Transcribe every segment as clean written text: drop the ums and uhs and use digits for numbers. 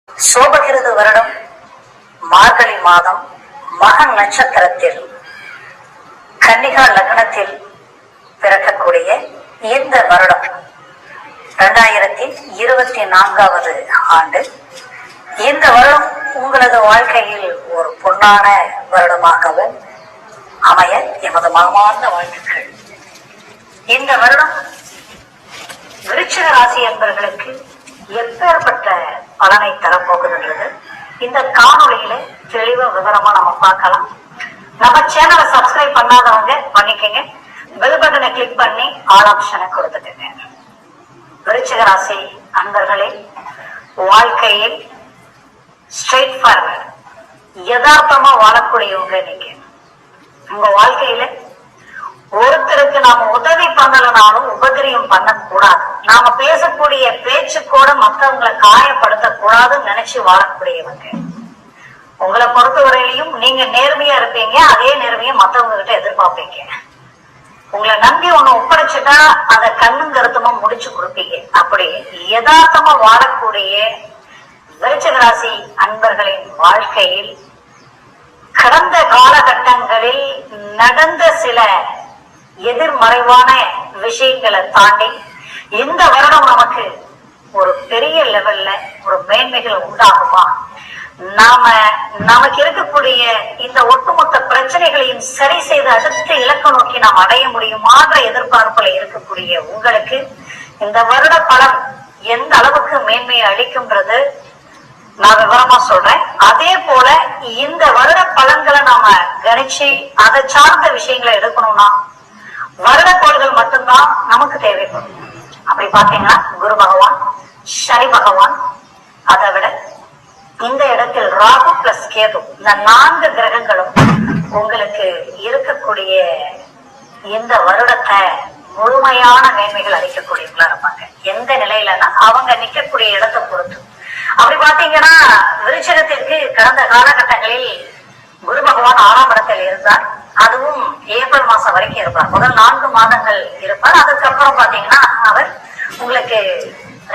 சோபகிருது வருடம் மார்கழி மாதம் மகன் நட்சத்திரத்தில் கன்னிகா லக்னத்தில் பிறக்கக்கூடிய இந்த வருடம் 2024வது ஆண்டு. இந்த வருடம் உங்களது வாழ்க்கையில் ஒரு பொன்னான வருடமாகவும் அமைய எமது மனமார்ந்த வாழ்த்துக்கள். இந்த வருடம் விருச்சிக ராசி என்பவர்களுக்கு எப்பேற்பட்ட பலனை தரப்போகுதுன்றது இந்த காணொலியில தெளிவா விவரமா நம்ம பார்க்கலாம். நம்ம சேனலை சப்ஸ்கிரைப் பண்ணாதவங்க பண்ணிக்கங்க, பெல் பட்டனை கிளிக் பண்ணி ஆல் ஆப்ஷனை கொடுத்துக்கங்க. விருச்சிக ராசி அன்பர்களே, வாழ்க்கையில் ஸ்ட்ரெயிட் ஃபார்வர்ட் யதார்த்தமா வாழக்கூடியவங்க நீங்க. உங்க வாழ்க்கையில ஒருத்தருக்கு நாம உதவி பண்ணலனாலும் உபகிரியம் பண்ணக்கூடாது. நாம பேசக்கூடிய பேச்சு கூட மற்றவங்களை காயப்படுத்த கூடாதுன்னு நினைச்சு வாழக்கூடியவங்க. உங்களை பொறுத்தவரையிலையும் நீங்க நேர்மையா இருப்பீங்க, அதே நேர்மையை மற்றவங்க கிட்ட எதிர்பார்ப்பீங்க. உங்களை நம்பி ஒண்ணு ஒப்படைச்சுட்டா அதை கண்ணும் கருத்துமா முடிச்சு கொடுப்பீங்க. அப்படி யதார்த்தமா வாழக்கூடிய விருச்சிக ராசி அன்பர்களின் வாழ்க்கையில் கடந்த காலகட்டங்களில் நடந்த சில எதிர்மறைவான விஷயங்களை தாண்டி இந்த வருடம் நமக்கு ஒரு பெரிய லெவல்ல ஒரு மேன்மைகள் உண்டாகுமா, நமக்கு இருக்கக்கூடிய இந்த ஒட்டுமொத்த பிரச்சனைகளையும் சரி செய்து அடுத்த இலக்க நோக்கி நாம் அடைய முடியுமான்ற எதிர்பார்ப்புல இருக்கக்கூடிய உங்களுக்கு இந்த வருட பலன் எந்த அளவுக்கு மேன்மையை அளிக்கும்ன்றது நான் விவரமா சொல்றேன். அதே போல இந்த வருட பலன்களை நாம கணிச்சு அதை சார்ந்த விஷயங்களை எடுக்கணும்னா வருடக்கோள்கள் மட்டும்தான் நமக்கு தேவைப்படும். அப்படி பாத்தீங்கன்னா குரு பகவான், சனி பகவான், அதை விட இந்த இடத்தில் ராகு பிளஸ் கேது, இந்த 4 கிரகங்களும் உங்களுக்கு இருக்கக்கூடிய இந்த வருடத்தை முழுமையான மேன்மைகள் அளிக்கக்கூடியவங்களா இருப்பாங்க. எந்த நிலையிலன்னா அவங்க நிக்கக்கூடிய இடத்தை பொறுத்து. அப்படி பாத்தீங்கன்னா விருச்சிகத்திற்கு கடந்த காலகட்டங்களில் குரு பகவான் 6ஆம் இடத்தில் இருந்தார். அதுவும் ஏப்ரல் மாசம் வரைக்கும் இருப்பார். முதல் 4 மாதங்கள் இருப்பார். அதுக்கப்புறம் பாத்தீங்கன்னா அவர் உங்களுக்கு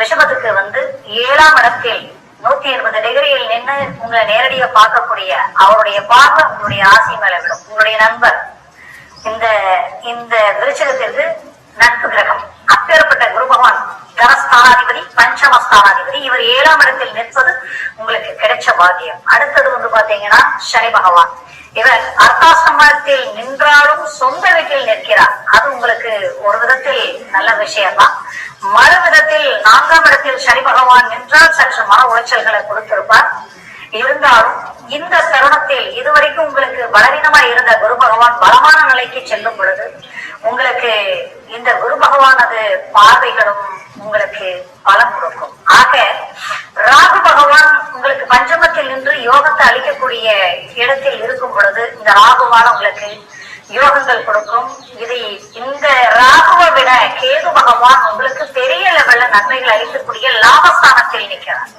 ரிஷபத்துக்கு வந்து 7ஆம் இடத்தில் 180 டிகிரியில் நின்று உங்களை நேரடியா பார்க்கக்கூடிய அவருடைய பார்வை உங்களுடைய ஆசை மேல விடும். உங்களுடைய நண்பர் இந்த விருச்சிகத்திற்கு நட்பு கிரகம். அப்பேற்பட்ட குரு பகவான் தனஸ்தானாதிபதி, பஞ்சமஸ்தானாதிபதி, இவர் 7ஆம் இடத்தில் நிற்பது உங்களுக்கு கிடைச்ச பாக்கியம். அடுத்தது வந்து பாத்தீங்கன்னா சனி பகவான். இவர் அர்த்தாசிரமத்தில் நின்றாலும் சொந்த வீட்டில் நிற்கிறார். அது உங்களுக்கு ஒரு விதத்தில் நல்ல விஷயம்தான். மறு விதத்தில் 4ஆம் இடத்தில் சனி பகவான் நின்றால் சற்று மன உளைச்சல்களை கொடுத்திருப்பார். இருந்தாலும் இந்த தருணத்தில் இதுவரைக்கும் உங்களுக்கு பலவீனமா இருந்த குரு பகவான் பலமான நிலைக்கு செல்லும் பொழுது உங்களுக்கு இந்த குரு பகவானது பார்வைகளும் உங்களுக்கு பலம் கொடுக்கும். ஆக ராகு பகவான் உங்களுக்கு பஞ்சமத்தில் நின்று யோகத்தை அளிக்கக்கூடிய இடத்தில் இருக்கும் பொழுது இந்த ராகுவான உங்களுக்கு யோகங்கள் கொடுக்கும். இந்த ராகுவை விட கேது பகவான் உங்களுக்கு பெரிய லெவல்ல நன்மைகள் அளிக்கக்கூடிய லாபஸ்தானத்தில் நிற்கிறார்.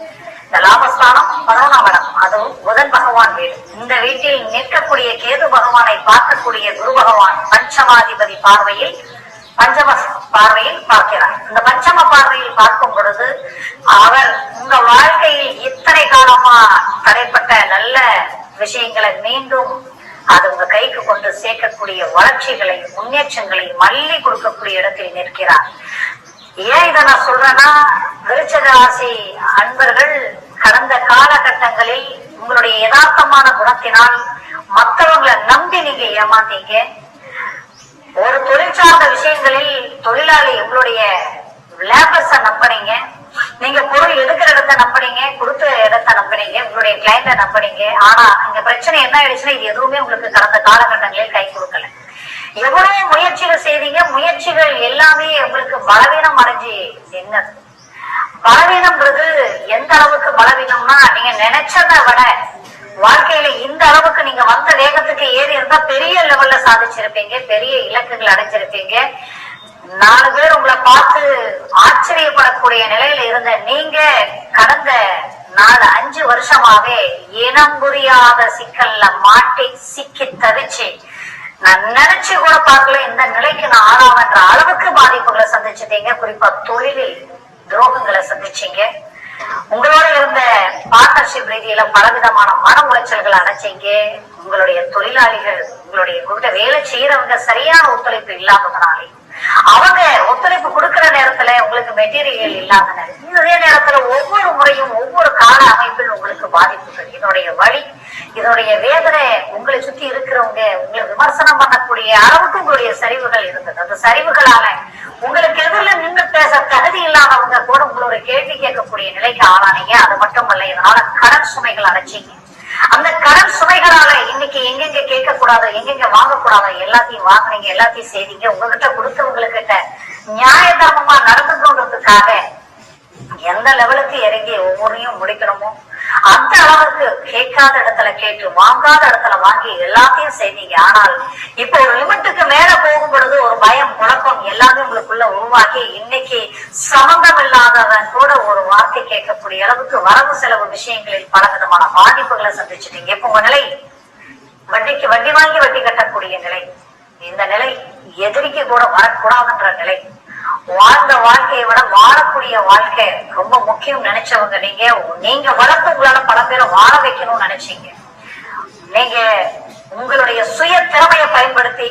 இந்த லாபஸ்தானம் 11ஆம் இடம், அதுவும் புதன் பகவான் வீடு. இந்த வீட்டில் நிற்கக்கூடிய கேது பகவானை பார்க்கக்கூடிய குரு பகவான் பஞ்சமாதிபதி பார்வையில் பஞ்சம பார்வையில் பார்க்கிறார். இந்த பஞ்சம பார்வையில் பார்க்கும் பொழுது அவர் உங்க வாழ்க்கையில் இத்தனை காலமா தடைப்பட்ட நல்ல விஷயங்களை மீண்டும் அது உங்க கைக்கு கொண்டு சேர்க்கக்கூடிய வளர்ச்சிகளை முன்னேற்றங்களை மல்லி கொடுக்கக்கூடிய இடத்தில் நிற்கிறார். ஏன் இதை நான் சொல்றேன்னா, விருச்சிக ராசி அன்பர்கள் கடந்த காலகட்டங்களில் உங்களுடைய யதார்த்தமான குணத்தினால் மற்றவங்களை நம்பி நீங்க ஏமாத்தீங்க. ஒரு தொழில் சார்ந்த விஷயங்களில் தொழிலாளி உங்களுடைய லேபர்ஸ நம்பினீங்க. நீங்க பொருள் எடுக்கிற இடத்த நம்பினீங்க, கொடுத்த இடத்த நம்பினீங்க, உங்களுடைய கிளைண்ட நம்பினீங்க. ஆனா இங்க பிரச்சனை என்ன ஆயிடுச்சுன்னா, இது எதுவுமே உங்களுக்கு கடந்த காலகட்டங்களில் கை கொடுக்கல. எவ்வளவு முயற்சிகள் செய்தீங்க, முயற்சிகள் எல்லாமே உங்களுக்கு பலவீனம் அடைஞ்சு என்னது. பலவீனம்ன்றது எந்த அளவுக்கு பலவீனம்னா, நீங்க நினைச்சதை விட வாழ்க்கையில இந்த அளவுக்கு நீங்க வந்த வேகத்துக்கு ஏறி இருந்தா பெரிய லெவல்ல சாதிச்சிருப்பீங்க, பெரிய இலக்குகள் அடைஞ்சிருப்பீங்க. 4 பேர் உங்களை பார்த்து ஆச்சரியப்படக்கூடிய நிலையில இருந்த நீங்க கடந்த 4-5 வருஷமாவே இனம் புரியாத சிக்கல்ல மாட்டி சிக்கி தவிச்சு நான் நினைச்சு கூட பார்க்கல இந்த நிலைக்கு நான் ஆளாவன்ற அளவுக்கு பாதிப்புகளை சந்திச்சிட்டீங்க. குறிப்பா தொழிலில் துரோகங்களை சந்திச்சீங்க. உங்களோட இருந்த பார்ட்னர்ஷிப் ரீதியில பலவிதமான மன உளைச்சல்கள் அடைச்சிங்க. உங்களுடைய தொழிலாளிகள், உங்களுடைய வேலை செய்யறவங்க சரியான ஒத்துழைப்பு இல்லாததுனாலே, அவங்க ஒத்துழைப்பு கொடுக்கிற நேரத்துல உங்களுக்கு மெட்டீரியல் இல்லாத இதே நேரத்துல ஒவ்வொரு முறையும் ஒவ்வொரு கால அமைப்பில் உங்களுக்கு பாதிப்புகள். இதனுடைய வழி, இதனுடைய வேதனை உங்களை சுத்தி இருக்கிறவங்க உங்களை விமர்சனம் பண்ணக்கூடிய அளவுக்கு உங்களுடைய சரிவுகள் இருந்தது. அந்த சரிவுகளால உங்களுக்கு எதிரில் நின்று பேச தகுதி இல்லாதவங்க கூட உங்களுடைய கேள்வி கேட்கக்கூடிய நிலைக்கு ஆளானீங்க. அது மட்டுமல்ல, இதனால கடன் சுமைகள் அடைச்சிங்க. அந்த கடன் சுமைகளால இன்னைக்கு எங்கெங்க கேட்க கூடாது, எங்கெங்க வாங்கக்கூடாது எல்லாத்தையும் வாங்கினீங்க, எல்லாத்தையும் செய்தீங்க. உங்ககிட்ட கொடுத்தவங்ககிட்ட நியாய தர்மமா நடந்துன்றதுக்காக எந்த லெவலுக்கு இறங்கி ஒவ்வொன்றையும் முடிக்கணுமோ அந்த அளவுக்கு கேட்காத இடத்துல கேட்டு, வாங்காத இடத்துல வாங்கி எல்லாத்தையும் செய்தீங்க. ஆனால் இப்ப ஒரு லிமிட்டுக்கு மேல போகும் பொழுது ஒரு பயம், குழப்பம் எல்லாமே உங்களுக்குள்ள உருவாக்கி இன்னைக்கு சம்பந்தம் இல்லாதவன் கூட ஒரு வார்த்தை கேட்கக்கூடிய அளவுக்கு வரவு செலவு விஷயங்களில் பல விதமான பாதிப்புகளை சந்திச்சுட்டீங்க. இப்ப உங்க நிலை வட்டிக்கு வட்டி வாங்கி வட்டி கட்டக்கூடிய நிலை. இந்த நிலை எதிரிக்கு கூட வரக்கூடாதுன்ற நிலை. வாழ்ந்த வாழ்க்கையை விட வாழக்கூடிய வாழ்க்கை ரொம்ப முக்கியம் நினைச்சவங்க நீங்க வளர்த்து உங்களால பல பேரை வாழ வைக்கணும்னு நினைச்சீங்க. நீங்க உங்களுடைய சுய திறமையை பயன்படுத்தி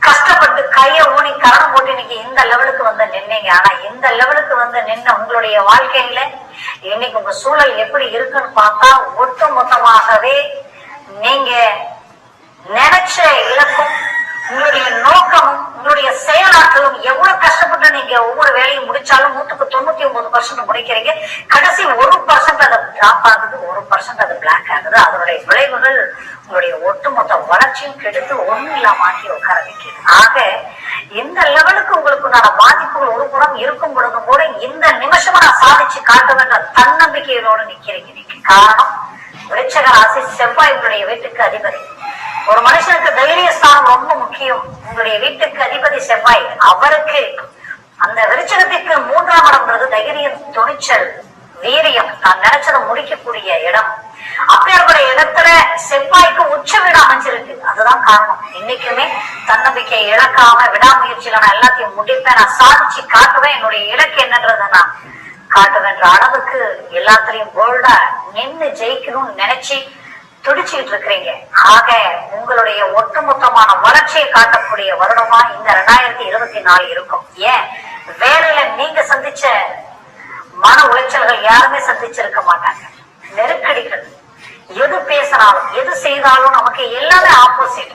கஷ்டப்பட்டு கைய ஊனி கரணம் போட்டு இன்னைக்கு இந்த லெவலுக்கு வந்து நின்னீங்க. ஆனா இந்த லெவலுக்கு வந்து நின்ன உங்களுடைய வாழ்க்கையில இன்னைக்கு உங்க சூழல் எப்படி இருக்குன்னு பார்த்தா ஒட்டு மொத்தமாகவே நீங்க நினைச்ச இலக்கும் உங்களுடைய நோக்கமும் உங்களுடைய செயலாற்றலும் எவ்வளவு கஷ்டப்பட்டு நீங்க ஒவ்வொரு வேலையும் முடிச்சாலும் 99% முடிக்கிறீங்க. கடைசி 1% அது டிராப் ஆகுது, 1% அது பிளாக் ஆகுது. அதனுடைய விளைவுகள் உங்களுடைய ஒட்டுமொத்த வளர்ச்சியும் கெடுத்து ஒண்ணும் இல்லாம ஆக்கி உட்கார வைக்கிறது. ஆக இந்த லெவலுக்கு உங்களுக்கு பாதிப்புகள் ஒரு புறம் இருக்கும் பொழுதும் கூட இந்த நிமிஷமா நான் சாதிச்சு காட்டுவேன்ற தன்னம்பிக்கையோடு நிக்கிறீங்க. இன்னைக்கு காரணம் விருச்சிக ராசி, செவ்வாய் உங்களுடைய வீட்டுக்கு அதிபதி. ஒரு மனுஷனுக்கு தைரிய ஸ்தானம் ரொம்ப முக்கியம். உங்களுடைய வீட்டுக்கு அதிபதி செவ்வாய். அவருக்கு அந்த விருச்சிகத்துக்கு 3ஆம் இடம்ன்றது தைரியம், துணிச்சல், வீரியம், தான் நினைச்சதை முடிக்கக்கூடிய இடம். அப்படியான இடத்துல செவ்வாய்க்கு உச்ச வீடு அமைஞ்சிருக்கு. அதுதான் காரணம். இன்னைக்குமே தன்னம்பிக்கை இழக்காம விடாமுயற்சியில நான் எல்லாத்தையும் முடிப்பேன், நான் சாதிச்சு காட்டுவேன், என்னுடைய இலக்கு என்னன்றதை நான் காட்டுவேன்ற அளவுக்கு எல்லாத்திலையும் போல்டா நின்று ஜெயிக்கணும்னு நினைச்சு துடிச்சுட்டு இருக்கிறீங்க. ஆக உங்களுடைய ஒட்டுமொத்தமான வளர்ச்சியை காட்டக்கூடிய வருடமா இந்த 2024 இருக்கும். ஏன் வேலையில நீங்க சந்திச்ச மன உளைச்சல்கள் யாருமே சந்திச்சிருக்க மாட்டாங்க. நெருக்கடிகள், எது பேசினாலும் எது செய்தாலும் நமக்கு எல்லாமே ஆப்போசிட்.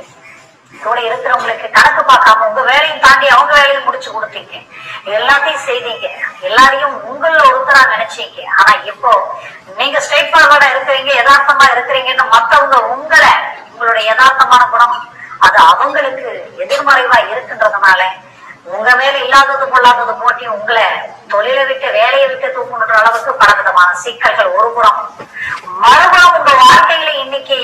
கூட இருக்கிறவங்களுக்கு கணக்கு பார்க்காம உங்க வேலையும் தாண்டி அவங்க வேலையும் முடிச்சு கொடுத்தீங்க, எல்லாத்தையும் செய்தீங்க, எல்லாரையும் உங்கள ஒருத்தரா நினைச்சீங்க. ஆனா இப்போ நீங்க ஸ்ட்ரெயிட் ஃபார்வர்டா இருக்கிறீங்க, யதார்த்தமா இருக்கிறீங்கன்னு மத்தவங்க உங்களுடைய யதார்த்தமான குணம் அது அவங்களுக்கு எதிர்மறைவா இருக்குன்றதுனால உங்க மேல இல்லாதது கொள்ளாதது போட்டி உங்களை தொழிலை விட்டு வேலையை விட்டு தூக்குன்ற அளவுக்கு பலவிதமான சிக்கல்கள் ஒரு புறம். மறுபுறம் உங்க வாழ்க்கையில இன்னைக்கு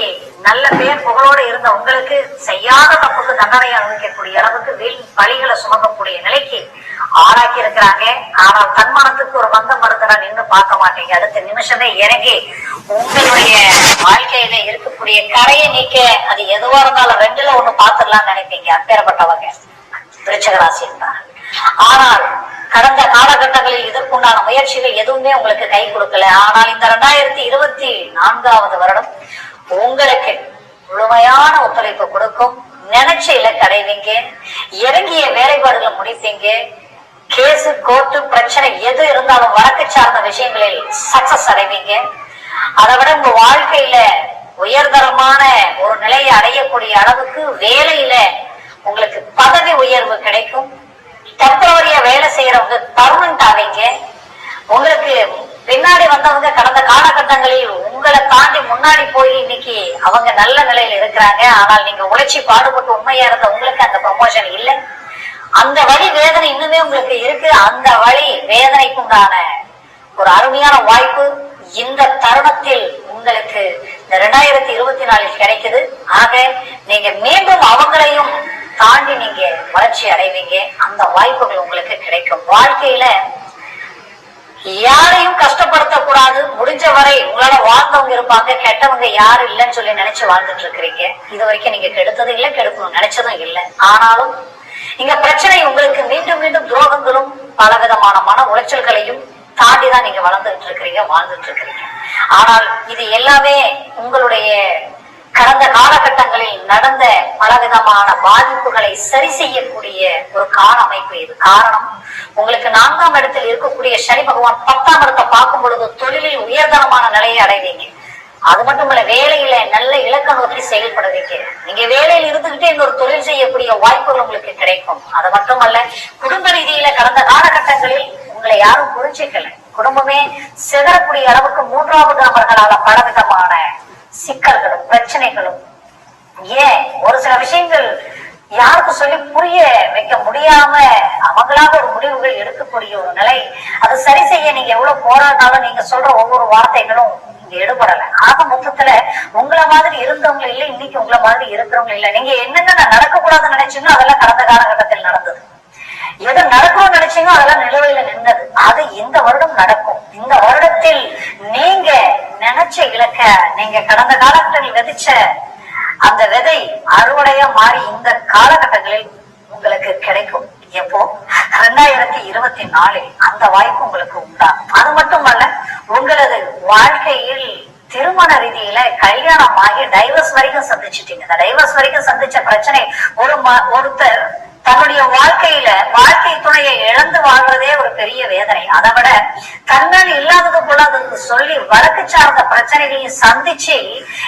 நல்ல பேர் புகழோடு இருந்த உங்களுக்கு செய்யாத தப்புக்கு தண்டனை அனுபவிக்கக்கூடிய அளவுக்கு வீண் பழிகளை சுமக்கக்கூடிய நிலைக்கு ஆளாக்கி இருக்கிறாங்க. ஆனால் தன்மானத்துக்கு ஒரு பந்தம் மருத்துவ நின்று பார்க்க மாட்டீங்க. அடுத்த நிமிஷமே இறங்கி உங்களுடைய வாழ்க்கையில இருக்கக்கூடிய கரையை நீக்க அது எதுவா இருந்தாலும் 2ல 1 பார்த்துடலாம்னு நினைப்பீங்க. அப்பேற்பட்டவங்க விருச்சிக ராசி இருந்தார். ஆனால் கடந்த காலகட்டங்களில் இதற்குண்டான முயற்சிகள் எதுவுமே உங்களுக்கு கை கொடுக்கல. ஆனால் இந்த 2024வது வருடம் உங்களுக்கு முழுமையான ஒத்துழைப்பு கொடுக்கும். நினைச்ச இலக்கு அடைவீங்க, இறங்கிய வேலைப்பாடுகளை முடிப்பீங்க. கேசு, கோர்ட்டு, பிரச்சனை எது இருந்தாலும் வழக்கு சார்ந்த விஷயங்களில் சக்சஸ் அடைவீங்க. அதை விட உங்க வாழ்க்கையில உயர்தரமான ஒரு நிலையை அடையக்கூடிய அளவுக்கு வேலையில உங்களுக்கு பதவி உயர்வு கிடைக்கும். டெம்பரவரியா வேலை செய்யறவங்க பர்மனன்ட் ஆவீங்க. உங்களுக்கு பின்னாடி வந்தவங்க கடந்த காலகட்டங்களில் உங்களை தாண்டி முன்னாடி போய் இன்னைக்கு அவங்க நல்ல நிலையில இருக்கிறாங்க. ஆனால் நீங்க உழைச்சி பாடுபட்டு உண்மையா இருந்த உங்களுக்கு அந்த ப்ரமோஷன் இல்லை. அந்த வழி வேதனை இன்னுமே உங்களுக்கு இருக்கு. அந்த வழி வேதனைக்கு உண்டான ஒரு அருமையான வாய்ப்பு இந்த தருணத்தில் உங்களுக்கு இந்த 2024 கிடைக்குது. ஆக நீங்க மீண்டும் அவங்களையும் தாண்டி நீங்க வளர்ச்சி அடைவீங்க. அந்த வாய்ப்புகள் உங்களுக்கு கிடைக்கும். வாழ்க்கையில யாரையும் கஷ்டப்படுத்த கூடாது. முடிஞ்ச வரை உங்களால வாழ்ந்தவங்க இருப்பாங்க, கெட்டவங்க யாரும் இல்லைன்னு சொல்லி நினைச்சு வாழ்ந்துட்டு இருக்கிறீங்க. இது வரைக்கும் நீங்க கெடுத்தது இல்லை, கெடுக்கணும் நினைச்சதும் இல்லை. ஆனாலும் இங்க பிரச்சனை உங்களுக்கு மீண்டும் மீண்டும் துரோகங்களும் பலவிதமான மன உளைச்சல்களையும் தாண்டிதான் நீங்க வளர்ந்துட்டு இருக்கிறீங்க, வாழ்ந்துட்டு இருக்கிறீங்க. ஆனால் இது எல்லாமே உங்களுடைய கடந்த காலகட்டங்களில் நடந்த பலவிதமான பாதிப்புகளை சரி செய்யக்கூடிய ஒரு கால அமைப்பு. இது காரணம், உங்களுக்கு 4ஆம் இடத்தில் இருக்கக்கூடிய சனி பகவான் 10ஆம் இடத்தை பார்க்கும் பொழுது தொழிலில் உயர்தரமான நிலையை அடைவீங்க. அது மட்டும் இல்ல, வேலையில நல்ல இலக்க நோக்கி செயல்படுவீங்க. நீங்க வேலையில் இருந்துகிட்டே இன்னொரு தொழில் செய்யக்கூடிய வாய்ப்புகள் உங்களுக்கு கிடைக்கும். அது மட்டுமல்ல, குடும்ப ரீதியில கடந்த காலகட்டங்களில் உங்களை யாரும் புரிஞ்சிக்கல, குடும்பமே சிதறக்கூடிய அளவுக்கு 3வது நபர்களால பலவிதமான சிக்கல்களும் பிரச்சனைகளும், ஏன் ஒரு சில விஷயங்கள் யாருக்கு சொல்லி புரிய வைக்க முடியாம அவங்களாக ஒரு முடிவுகள் எடுக்கக்கூடிய ஒரு நிலை. அது சரி செய்ய நீங்க எவ்வளவு போராடினாலும் நீங்க சொல்ற ஒவ்வொரு வார்த்தைகளும் இங்க எடுபடல. ஆக மொத்தத்துல உங்களை மாதிரி இருந்தவங்க இல்ல, இன்னைக்கு உங்களை மாதிரி இருக்கிறவங்க இல்ல. நீங்க என்னென்ன நடக்க கூடாதுன்னு நினைச்சீங்களோ அதெல்லாம் கடந்த காலகட்டத்தில் நடந்தது. எது நடக்கணும்னு நினைச்சீங்க அதெல்லாம் நிலுவையில நின்னது. அது இந்த வருடம் நடக்கும். இந்த வருடத்தில் நீங்க நினைச்ச இலக்க, நீங்க கடந்த காலகட்டத்தில் விதைச்ச அந்த விதை அறுவடையா மாறி இந்த காலகட்டங்களில் உங்களுக்கு கிடைக்கும். எப்போ 2024 அந்த வாய்ப்பு உங்களுக்கு உண்டா? அது மட்டுமல்ல, உங்களது வாழ்க்கையில் திருமண ரீதியில கல்யாணம் ஆகி டைவர்ஸ் வரைக்கும் சந்திச்சுட்டீங்க. இந்த டைவர்ஸ் வரைக்கும் சந்திச்ச பிரச்சனை, ஒருத்தர் தன்னுடைய வாழ்க்கையில வாழ்க்கை துணையை இழந்து வாழ்றதே ஒரு பெரிய வேதனை. அதை விட தன்னால் இல்லாதது போல அதுக்கு சொல்லி வழக்கு சார்ந்த பிரச்சனைகளையும் சந்திச்சு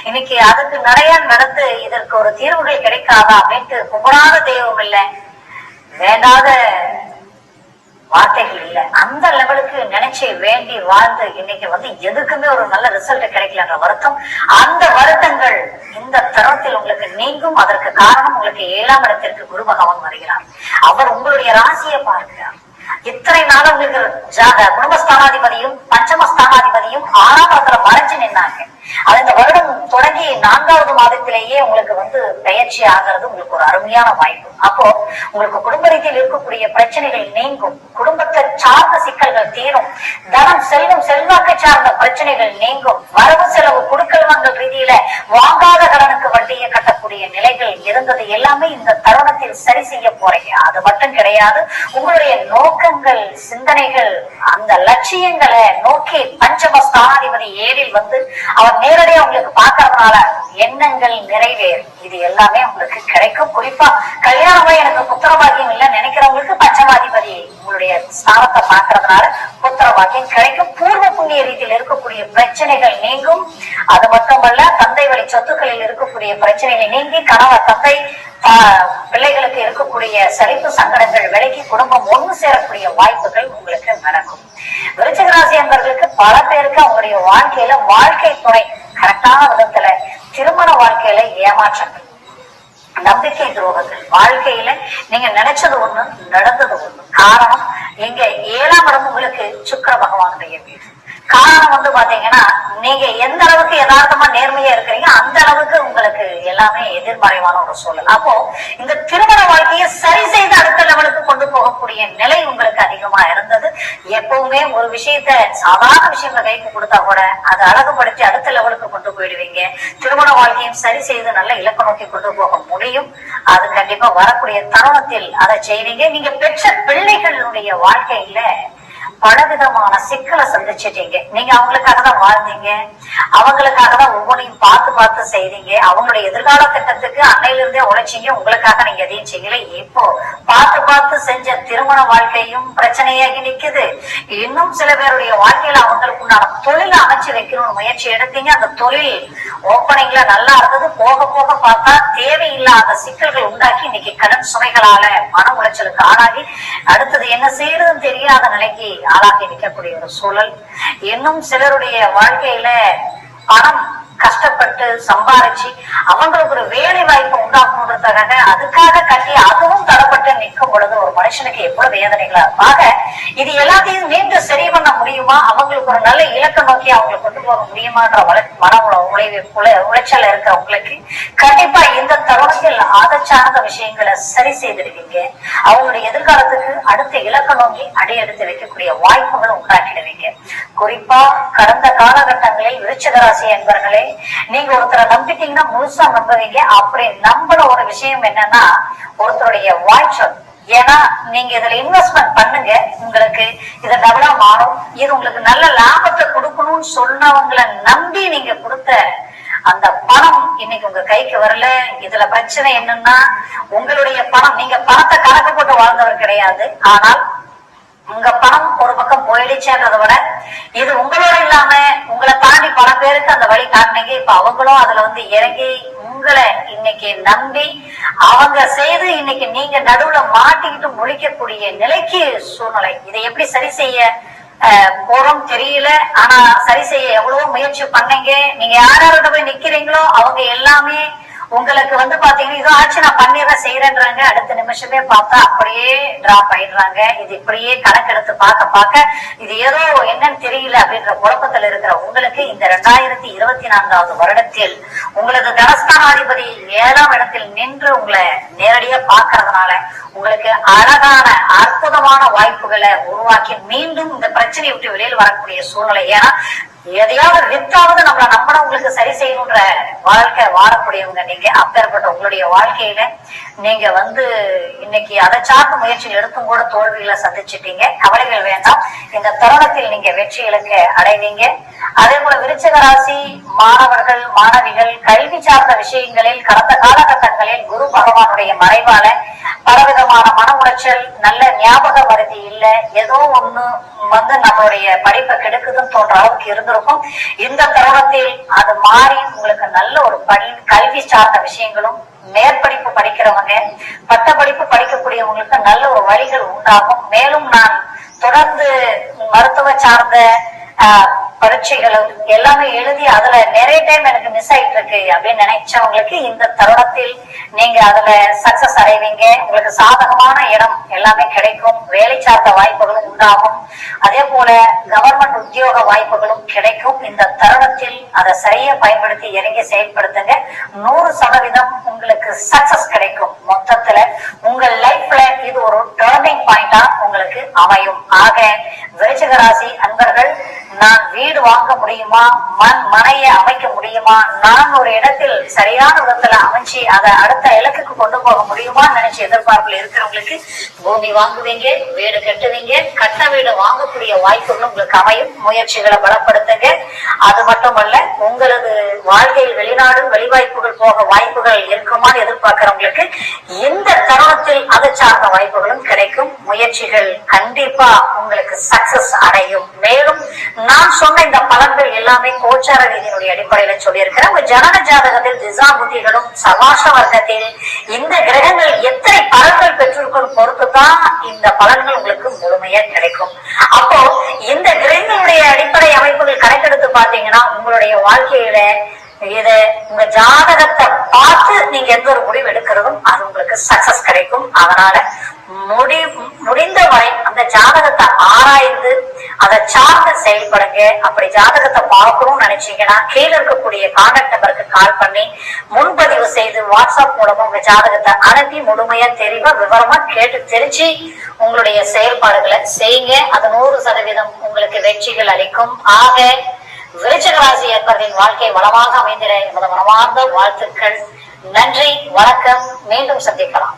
இன்னைக்கு அதுக்கு நிறைய நடந்து இதற்கு ஒரு தீர்வுகள் கிடைக்காதா அப்படின்ட்டு கும்பிடாத தெய்வம் இல்லை, வேண்டாத வார்த்தைகள் இல்லை, அந்த லெவலுக்கு நினைச்சு வேண்டி வாழ்ந்து இன்னைக்கு எதுக்குமே ஒரு நல்ல ரிசல்ட் கிடைக்கலன்ற வருத்தம், அந்த வருத்தங்கள் இந்த தருணத்தில் உங்களுக்கு நீங்கும். அதற்கு காரணம், உங்களுக்கு 7ஆம் இடத்திற்கு குரு பகவான் வருகிறார். அவர் உங்களுடைய ராசியை பார்க்கிறார். இத்தனை நாள் உங்களுக்கு குடும்பஸ்தானாதிபதியும் பஞ்சமஸ்தானாதிபதியும் 6ஆம் இடத்துல மறைஞ்சு நின்னாங்க. அது இந்த வருடம் தொடங்கி 4வது மாதத்திலேயே உங்களுக்கு பெயர்ச்சி ஆகிறது உங்களுக்கு ஒரு அருமையான வாய்ப்பு. அப்போ உங்களுக்கு குடும்ப ரீதியில் இருக்கக்கூடிய பிரச்சனைகள் நீங்கும், குடும்பத்தை சார்ந்த சிக்கல்கள் தீரும், தனம் செல்வம் செல்வாக்கு சார்ந்த பிரச்சனைகள் நீங்கும், வரவு செலவு குடுக்கல் வாங்கல் ரீதியில வாங்காத கடனுக்கு வட்டியை கட்டக்கூடிய நிலைகள் இருந்தது எல்லாமே இந்த தருணத்தில் சரி செய்ய போறீங்க. அது மட்டும் கிடையாது, உங்களுடைய நோக்கங்கள் சிந்தனைகள் அந்த லட்சியங்களை நோக்கி பஞ்சமஸ்தானாதிபதி 7ல் அவர் நேரடியா உங்களுக்கு பாக்குறதுனால எண்ணங்கள் நிறைவேறும். இது எல்லாமே உங்களுக்கு கிடைக்கும். குறிப்பா கல்யாணமாய் எனக்கு புத்திர பாக்கியம் இல்ல நினைக்கிறவங்களுக்கு பஞ்சமாதிபதி உங்களுடைய ஸ்தானத்தை பாக்குறதுனால புத்திர பாக்கியம் கிடைக்கும். பூர்வ புண்ணிய ரீதியில் இருக்கக்கூடிய பிரச்சனைகள் நீங்கும். அது மட்டுமல்ல, தந்தை வழி சொத்துக்களில் இருக்கக்கூடிய பிரச்சனைகள் நீங்கி கணவர் தந்தை பிள்ளைகளுக்கு இருக்கக்கூடிய சலிப்பு சங்கடங்கள் விலகி குடும்பம் ஒன்று சேரக்கூடிய வாய்ப்புகள் உங்களுக்கு நடக்கும். விருச்சிக ராசி என்பவர்களுக்கு பல பேருக்கு அவங்களுடைய வாழ்க்கையில வாழ்க்கை துணை கரெக்டான விதத்துல, திருமண வாழ்க்கையில ஏமாற்றங்கள், நம்பிக்கை துரோகங்கள், வாழ்க்கையில நீங்க நினைச்சது ஒண்ணு நடந்தது ஒண்ணு. காரணம், இங்க 7ஆம் இடம் உங்களுக்கு சுக்கிர பகவானுடைய வீடு. காரணம் பாத்தீங்கன்னா, நீங்க எந்த அளவுக்கு யதார்த்தமா நேர்மையா இருக்கிறீங்க அந்த அளவுக்கு உங்களுக்கு எல்லாமே எதிர்மறைவான ஒரு சூழல். அப்போ இந்த திருமண வாழ்க்கையை சரி செய்து அடுத்த லெவலுக்கு கொண்டு போகக்கூடிய நிலை உங்களுக்கு அதிகமா இருந்தது. எப்பவுமே ஒரு விஷயத்த சாதாரண விஷயங்களை கைக்கு கொடுத்தா கூட அதை அழகுபடுத்தி அடுத்த லெவலுக்கு கொண்டு போயிடுவீங்க. திருமண வாழ்க்கையும் சரி செய்து நல்ல இலக்க நோக்கி கொண்டு போக முடியும். அது கண்டிப்பா வரக்கூடிய தருணத்தில் அதை செய்வீங்க. நீங்க பெற்ற பிள்ளைகளுடைய வாழ்க்கையில பலவிதமான சிக்கலை சந்திச்சிட்டீங்க. நீங்க அவங்களுக்காக தான் வாழ்ந்தீங்க, அவங்களுக்காக தான் ஒவ்வொன்றையும் பார்த்து பார்த்து செய்தீங்க. அவங்களுடைய எதிர்கால திட்டத்துக்கு அன்னையில இருந்தே உழைச்சிங்க, உங்களுக்காக நீங்க எதையும் செய்யல. இப்போ பார்த்து பார்த்து செஞ்ச திருமண வாழ்க்கையும் பிரச்சனையாகி நிக்குது. இன்னும் சில பேருடைய வாழ்க்கையில அவங்களுக்கு உண்டான தொழிலை அமைச்சு வைக்கணும்னு முயற்சி எடுத்தீங்க. அந்த தொழில் ஓப்பனிங்ல நல்லா இருந்தது, போக போக பார்த்தா தேவையில்லாத சிக்கல்கள் உண்டாக்கி இன்னைக்கு கடன் சுமைகளால மன உளைச்சலுக்கு ஆளாகி அடுத்தது என்ன செய்யறதுன்னு தெரியாத நிலைக்கு ஆளாகி நிற்கக்கூடிய ஒரு சூழல். இன்னும் சிலருடைய வாழ்க்கையில பணம் கஷ்டப்பட்டு சம்பாரிச்சு அவங்களுக்கு ஒரு வேலை வாய்ப்பு உண்டாக்கணுன்றதுக்காக அதுக்காக கட்டி அதுவும் தடப்பட்டு நிற்கும் பொழுது ஒரு மனுஷனுக்கு எவ்வளவு வேதனைகளா இருப்பாங்க. இது எல்லாத்தையும் மீண்டும் சரி பண்ண முடியுமா, அவங்களுக்கு ஒரு நல்ல இலக்க நோக்கி அவங்களை கொண்டு போக முடியுமான்ற மன உளைச்சல் இருக்கிற உங்களுக்கு கண்டிப்பா இந்த தருணத்தில் அதை சார்ந்த விஷயங்களை சரி செய்திருவீங்க. அவங்களுடைய எதிர்காலத்துக்கு அடுத்த இலக்க நோக்கி அடியெடுத்து வைக்கக்கூடிய வாய்ப்புகளை உண்டாக்கிடுவீங்க. குறிப்பா கடந்த காலகட்டங்களில் விருச்சிக ராசி என்பவர்களே, நீங்க ஒருத்தரை நம்பிட்டீங்கன்னா முழுசா நம்புவீங்க. அப்படி நம்புற ஒரு விஷயம் என்னன்னா ஒருத்தருடைய வாய்ச்சல். ஏன்னா நீங்க இதுல இன்வெஸ்ட்மெண்ட் பண்ணுங்க, உங்களுக்கு இதை டெவலப் ஆகும், இது உங்களுக்கு நல்ல லாபத்தை கொடுக்கணும் கொடுக்கணும்னு சொன்னவங்களை நம்பி நீங்க கொடுத்த அந்த பணம் இன்னைக்கு உங்க கைக்கு வரல. இதுல பிரச்சனை என்னன்னா, உங்களுடைய பணம், நீங்க பணத்தை கணக்கு போட்டு வாழ்ந்தவர் கிடையாது. ஆனால் உங்க பணம் ஒரு பக்கம் போயிடுச்சேன்றதை விட இது உங்களோட இல்லாம உங்களை தாண்டி பல பேருக்கு அந்த வழி காட்டினீங்க. இப்ப அவங்களும் அதுல இறங்கி உங்களை இன்னைக்கு நம்பி அவங்க செய்து இன்னைக்கு நீங்க நடுவுல மாட்டிக்கிட்டு முழிக்கக்கூடிய நிலைக்கு சூழ்நிலை. இதை எப்படி சரி செய்ய போறோம் தெரியல. ஆனா சரி செய்ய எவ்வளவோ முயற்சி பண்ணீங்க. நீங்க யாரோட போய் நிக்கிறீங்களோ அவங்க எல்லாமே உங்களுக்கு பாத்தீங்கன்னா இதோ ஆச்சு நான் பண்ணிடுறேன் செய்யறேன்றாங்க. அடுத்த நிமிஷமே பார்த்தா அப்படியே டிராப் ஆயிடுறாங்க. இது இப்படியே கணக்கெடுத்து பார்க்க இது ஏதோ என்னன்னு தெரியல அப்படின்ற குழப்பத்தில் இருக்கிற உங்களுக்கு இந்த 2024 வருடத்தில் உங்களது தனஸ்தானாதிபதி 7ஆம் இடத்தில் நின்று உங்களை நேரடியா பாக்குறதுனால உங்களுக்கு அழகான அற்புதமான வாய்ப்புகளை உருவாக்கி மீண்டும் இந்த பிரச்சனையை விட்டு வெளியில் வரக்கூடிய சூழ்நிலை. ஏன்னா எதையாவது வித்தாவது நம்மள நம்பினவங்களுக்கு சரி செய்யணுன்ற வாழ்க்கை வாழக்கூடியவங்க நீங்க. அப்பேற்பட்ட உங்களுடைய வாழ்க்கையில நீங்க இன்னைக்கு அதை சார்ந்த முயற்சியில் எடுத்தும் கூட தோல்விகளை சந்திச்சிட்டீங்க. கவலைகள் வேண்டாம். இந்த தருணத்தில் நீங்க வெற்றி இலக்கை அடைவீங்க. அதே போல விருச்சிக ராசி மாணவர்கள் மாணவிகள் கல்வி சார்ந்த விஷயங்களில் கடந்த காலகட்டங்களில் குரு பகவானுடைய மறைவால பலவிதமான மன உளைச்சல், நல்ல ஞாபக மருதி இல்ல, ஏதோ ஒண்ணு நம்மளுடைய படிப்பை கெடுக்குதுன்னு தோன்ற அளவுக்கு இருந்திருக்கும். இந்த தருணத்தில் அது மாறி உங்களுக்கு நல்ல ஒரு கல்வி சார்ந்த விஷயங்களும், மேற்படிப்பு படிக்கிறவங்க பட்ட படிப்பு படிக்கக்கூடியவங்களுக்கு நல்ல ஒரு வழிகள் உண்டாகும். மேலும் நான் தொடர்ந்து மருத்துவ சார்ந்த பரீட்சைகளும் எல்லாமே எழுதி அதுல நிறைய டைம் எனக்கு மிஸ் ஆயிட்டு இருக்கு அப்படின்னு நினைச்சவங்களுக்கு இந்த தருணத்தில் நீங்க அதுல சக்சஸ் அடைவீங்க. உங்களுக்கு சாதகமான இடம் எல்லாமே கிடைக்கும். வேலை சார்ந்த வாய்ப்புகளும் உண்டாகும். அதே போல கவர்மெண்ட் உத்தியோக வாய்ப்புகளும் கிடைக்கும். இந்த தருணத்தில் அதை சரியா பயன்படுத்தி இறங்கி செயல்படுத்துங்க. 100% உங்களுக்கு சக்சஸ் கிடைக்கும். மொத்தத்துல உங்க லைஃப்ல இது ஒரு டர்னிங் பாயிண்டா உங்களுக்கு அமையும். ஆக விருச்சிக ராசி அன்பர்கள், நான் வீடு வாங்க முடியுமா, மனையை அமைக்க முடியுமா, நான் ஒரு இடத்தில் சரியான விதத்துல அமைச்சு அதை அடுத்த இலக்குக்கு கொண்டு போக முடியுமான்னு நினைச்சு எதிர்பார்ப்புல இருக்கிறவங்களுக்கு பூமி வாங்குவீங்க, வீடு கட்டுவீங்க. கட்ட வீடு வாங்கக்கூடிய வாய்ப்புகளும் உங்களுக்கு அமையும். முயற்சிகளை பலப்படுத்துங்க. அது மட்டுமல்ல, உங்களது வாழ்க்கையில் வெளிநாடு வெளிவாய்ப்புகள் போக வாய்ப்புகள் இருக்குமான்னு எதிர்பார்க்கிறவங்களுக்கு இந்த தருணத்தில் அதை சார்ந்த வாய்ப்புகளும் கிடைக்கும். முயற்சிகள் கண்டிப்பா உங்களுக்கு சக்சஸ் அடையும். மேலும் நான் சொன்ன இந்த பலன்கள் எல்லாமே கோச்சார விதியினுடைய அடிப்படையில சொல்லியிருக்கிறேன். உங்க ஜனன ஜாதகத்தில் திசா புத்திகளும் சமாச வர்க்கத்தில் இந்த கிரகங்கள் எத்தனை பலன்கள் பெற்றிருக்கும் பொறுத்துதான் இந்த பலன்கள் உங்களுக்கு முழுமையா கிடைக்கும். அப்போ இந்த கிரகங்களுடைய அடிப்படை அமைப்புகள் கணக்கெடுத்து பாத்தீங்கன்னா உங்களுடைய வாழ்க்கையில இத உங்க ஜாதகத்தை பார்த்து நீங்க எந்த ஒரு முடிவு எடுக்கிறதும் அது உங்களுக்கு சக்சஸ் கிடைக்கும். அதனால முடிந்த வரை அந்த ஜாதகத்தை ஆராய்ந்து அதை சார்ந்து செயல்படுங்க. அப்படி ஜாதகத்தை பார்க்கணும்னு நினைச்சீங்கன்னா கீழே இருக்கக்கூடிய கான்டாக்ட் நம்பருக்கு கால் பண்ணி முன்பதிவு செய்து வாட்ஸ்அப் மூலமா உங்க ஜாதகத்தை அனுப்பி முழுமையா தெளிவா விவரமா கேட்டு தெரிஞ்சு உங்களுடைய செயல்பாடுகளை செய்யுங்க. அது 100% உங்களுக்கு வெற்றிகள் அளிக்கும். ஆக விருச்சிக ராசி அன்பர்களின் வாழ்க்கை வளமாக அமைந்திட என்பது மனமார்ந்த வாழ்த்துக்கள். நன்றி, வணக்கம். மீண்டும் சந்திக்கலாம்.